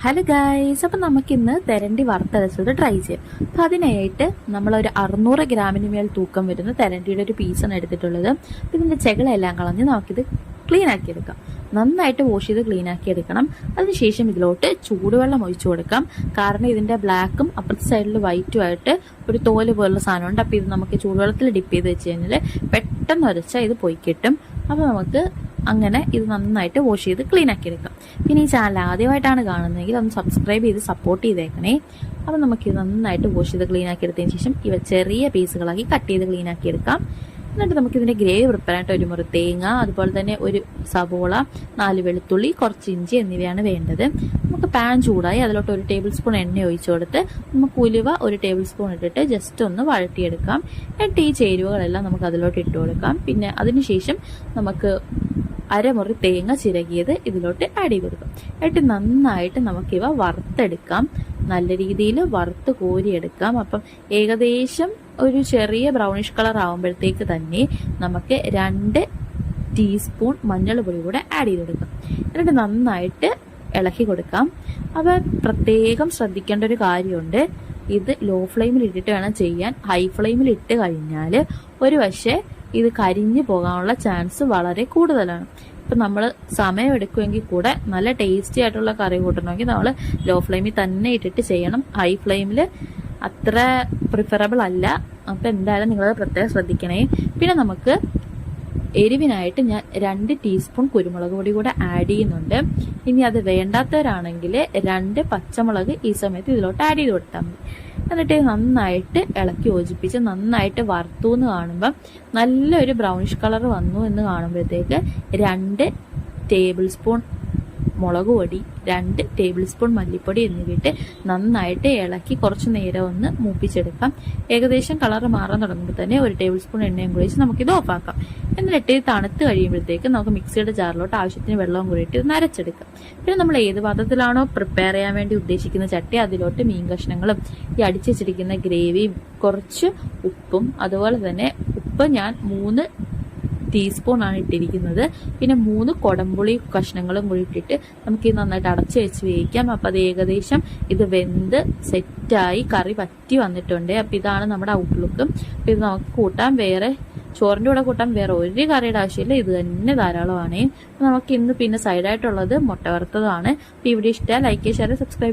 Hello guys, അപ്പം നമുക്കിന്ന് തെരണ്ടി വറുത്തരച്ചത് try ചെയ്യാം. അപ്പം അതിനായിട്ട് നമ്മളൊരു 600 ഗ്രാമിന് മേൽ തൂക്കം വരുന്ന തെരണ്ടിയുടെ ഒരു പീസാണ് എടുത്തിട്ടുള്ളത്. അപ്പം ഇതിൻ്റെ ചെകളെല്ലാം കളഞ്ഞ് നമുക്കിത് ക്ലീൻ ആക്കിയെടുക്കാം. നന്നായിട്ട് വാഷ് ചെയ്ത് ക്ലീൻ ആക്കി എടുക്കണം. അതിനുശേഷം ഇതിലോട്ട് ചൂടുവെള്ളം ഒഴിച്ചു കൊടുക്കാം. കാരണം ഇതിൻ്റെ ബ്ലാക്കും അപ്പുറത്തെ സൈഡിൽ വൈറ്റും ആയിട്ട് ഒരു തോല് പോലുള്ള സാധനമുണ്ട്. അപ്പോൾ ഇത് നമുക്ക് ചൂടുവെള്ളത്തിൽ ഡിപ്പ് ചെയ്ത് വെച്ച് കഴിഞ്ഞാൽ പെട്ടെന്ന് ഉരച്ചാൽ ഇത് പോയി കിട്ടും. അപ്പോൾ നമുക്ക് അങ്ങനെ ഇത് നന്നായിട്ട് വാഷ് ചെയ്ത് ക്ലീൻ ആക്കി എടുക്കാം. പിന്നെ ഈ ചാനൽ ആദ്യമായിട്ടാണ് കാണുന്നതെങ്കിൽ ഒന്ന് സബ്സ്ക്രൈബ് ചെയ്ത് സപ്പോർട്ട് ചെയ്തേക്കണേ. അപ്പോൾ നമുക്കിത് നന്നായിട്ട് വാഷ് ചെയ്ത് ക്ലീൻ ആക്കി എടുത്തതിന് ശേഷം ഇവ ചെറിയ പീസുകളാക്കി കട്ട് ചെയ്ത് ക്ലീൻ ആക്കി എടുക്കാം. എന്നിട്ട് നമുക്കിതിൻ്റെ ഗ്രേവി പ്രിപ്പയറായിട്ട് ഒരു മുറി തേങ്ങ, അതുപോലെ തന്നെ ഒരു സവോള, 4 വെളുത്തുള്ളി, കുറച്ച് ഇഞ്ചി എന്നിവയാണ് വേണ്ടത്. നമുക്ക് പാൻ ചൂടായി അതിലോട്ട് 1 ടേബിൾ സ്പൂൺ എണ്ണ ഒഴിച്ചു കൊടുത്ത് നമുക്ക് ഉലുവ 1 ടേബിൾ സ്പൂൺ ഇട്ടിട്ട് ജസ്റ്റ് ഒന്ന് വഴട്ടിയെടുക്കാം. എന്നിട്ട് ഈ ചേരുവകളെല്ലാം നമുക്ക് അതിലോട്ട് ഇട്ട് കൊടുക്കാം. പിന്നെ അതിനുശേഷം നമുക്ക് അരമുറി തേങ്ങ ചിരകിയത് ഇതിലോട്ട് ആഡ് ചെയ്ത് കൊടുക്കാം. എന്നിട്ട് നന്നായിട്ട് നമുക്കിവ വറുത്തെടുക്കാം. നല്ല രീതിയിൽ വറുത്ത് കോരിയെടുക്കാം. അപ്പം ഏകദേശം ഒരു ചെറിയ ബ്രൗണിഷ് കളർ ആകുമ്പോഴത്തേക്ക് തന്നെ നമുക്ക് 2 ടീസ്പൂൺ മഞ്ഞൾപ്പൊടി കൂടെ ആഡ് ചെയ്തെടുക്കാം. എന്നിട്ട് നന്നായിട്ട് ഇളക്കി കൊടുക്കാം. അപ്പോൾ പ്രത്യേകം ശ്രദ്ധിക്കേണ്ട ഒരു കാര്യമുണ്ട്, ഇത് ലോ ഫ്ലെയിമിൽ ഇട്ടിട്ട് വേണം ചെയ്യാൻ. ഹൈ ഫ്ലെയിമിൽ ഇട്ട് കഴിഞ്ഞാൽ ഒരു പക്ഷേ ഇത് കരിഞ്ഞു പോകാനുള്ള ചാൻസ് വളരെ കൂടുതലാണ്. ഇപ്പം നമ്മൾ സമയം എടുക്കുമെങ്കിൽ കൂടെ നല്ല ടേസ്റ്റി ആയിട്ടുള്ള കറി കൂട്ടണമെങ്കിൽ നമ്മൾ ലോ ഫ്ലെയിമിൽ തന്നെ ഇട്ടിട്ട് ചെയ്യണം. ഹൈ ഫ്ലെയിമിൽ അത്ര പ്രിഫറബിൾ അല്ല. അപ്പം എന്തായാലും നിങ്ങളത് പ്രത്യേകം ശ്രദ്ധിക്കണേ. പിന്നെ നമുക്ക് എരിവിനായിട്ട് ഞാൻ 2 ടീസ്പൂൺ കുരുമുളക് പൊടി കൂടെ ആഡ് ചെയ്യുന്നുണ്ട്. ഇനി അത് വേണ്ടാത്തവരാണെങ്കിൽ 2 പച്ചമുളക് ഈ സമയത്ത് ഇതിലോട്ട് ആഡ് ചെയ്ത് കൊടുത്താൽ മതി. എന്നിട്ട് നന്നായിട്ട് ഇളക്കി യോജിപ്പിച്ച് നന്നായിട്ട് വറുത്തു എന്ന് കാണുമ്പം നല്ലൊരു ബ്രൗണിഷ് കളർ വന്നു എന്ന് കാണുമ്പോഴത്തേക്ക് 2 ടേബിൾ സ്പൂൺ മുളക് പൊടി, 2 ടേബിൾ സ്പൂൺ മല്ലിപ്പൊടി എന്നിവയിട്ട് നന്നായിട്ട് ഇളക്കി കുറച്ച് നേരം ഒന്ന് മൂപ്പിച്ചെടുക്കാം. ഏകദേശം കളർ മാറാൻ തുടങ്ങുമ്പോൾ തന്നെ 1 ടേബിൾ സ്പൂൺ എണ്ണയും കൂടി വെച്ച് നമുക്കിത് ഓഫാക്കാം. എന്നിട്ട് തണുത്ത് കഴിയുമ്പോഴത്തേക്ക് നമുക്ക് മിക്സിയുടെ ജാറിലോട്ട് ആവശ്യത്തിന് വെള്ളവും കൂടിയിട്ട് ഇത് നരച്ചെടുക്കാം. പിന്നെ നമ്മൾ ഏത് പാത്രത്തിലാണോ പ്രിപ്പയർ ചെയ്യാൻ വേണ്ടി ഉദ്ദേശിക്കുന്ന ചട്ടി അതിലോട്ട് മീൻ കഷ്ണങ്ങളും ഈ അടിച്ചു വെച്ചിരിക്കുന്ന ഗ്രേവിയും കുറച്ച് ഉപ്പും, അതുപോലെ തന്നെ ഉപ്പ് ഞാൻ 3 ടീസ്പൂൺ ആണ് ഇട്ടിരിക്കുന്നത്. പിന്നെ 3 കൊടംപുളി കഷ്ണങ്ങളും കൂടി ഇട്ടിട്ട് നമുക്ക് ഇത് നന്നായിട്ട് അടച്ചു വെച്ച് വേവിക്കാം. അപ്പം അത് ഏകദേശം ഇത് വെന്ത് സെറ്റായി കറി പറ്റി വന്നിട്ടുണ്ട്. അപ്പം ഇതാണ് നമ്മുടെ ഔട്ട്ലുക്ക്. അപ്പം ഇത് നമുക്ക് കൂട്ടാൻ വേറെ ചോറിൻ്റെ കൂടെ കൂട്ടാൻ വേറെ ഒരു കറിയുടെ ആവശ്യമില്ല, ഇത് തന്നെ ധാരാളമാണ്. നമുക്ക് ഇന്ന് പിന്നെ സൈഡായിട്ടുള്ളത് മുട്ട വറുത്തതാണ്. അപ്പം ഇവിടെ ഇഷ്ടം ലൈക്ക്, ഷെയർ, സബ്സ്ക്രൈബ്.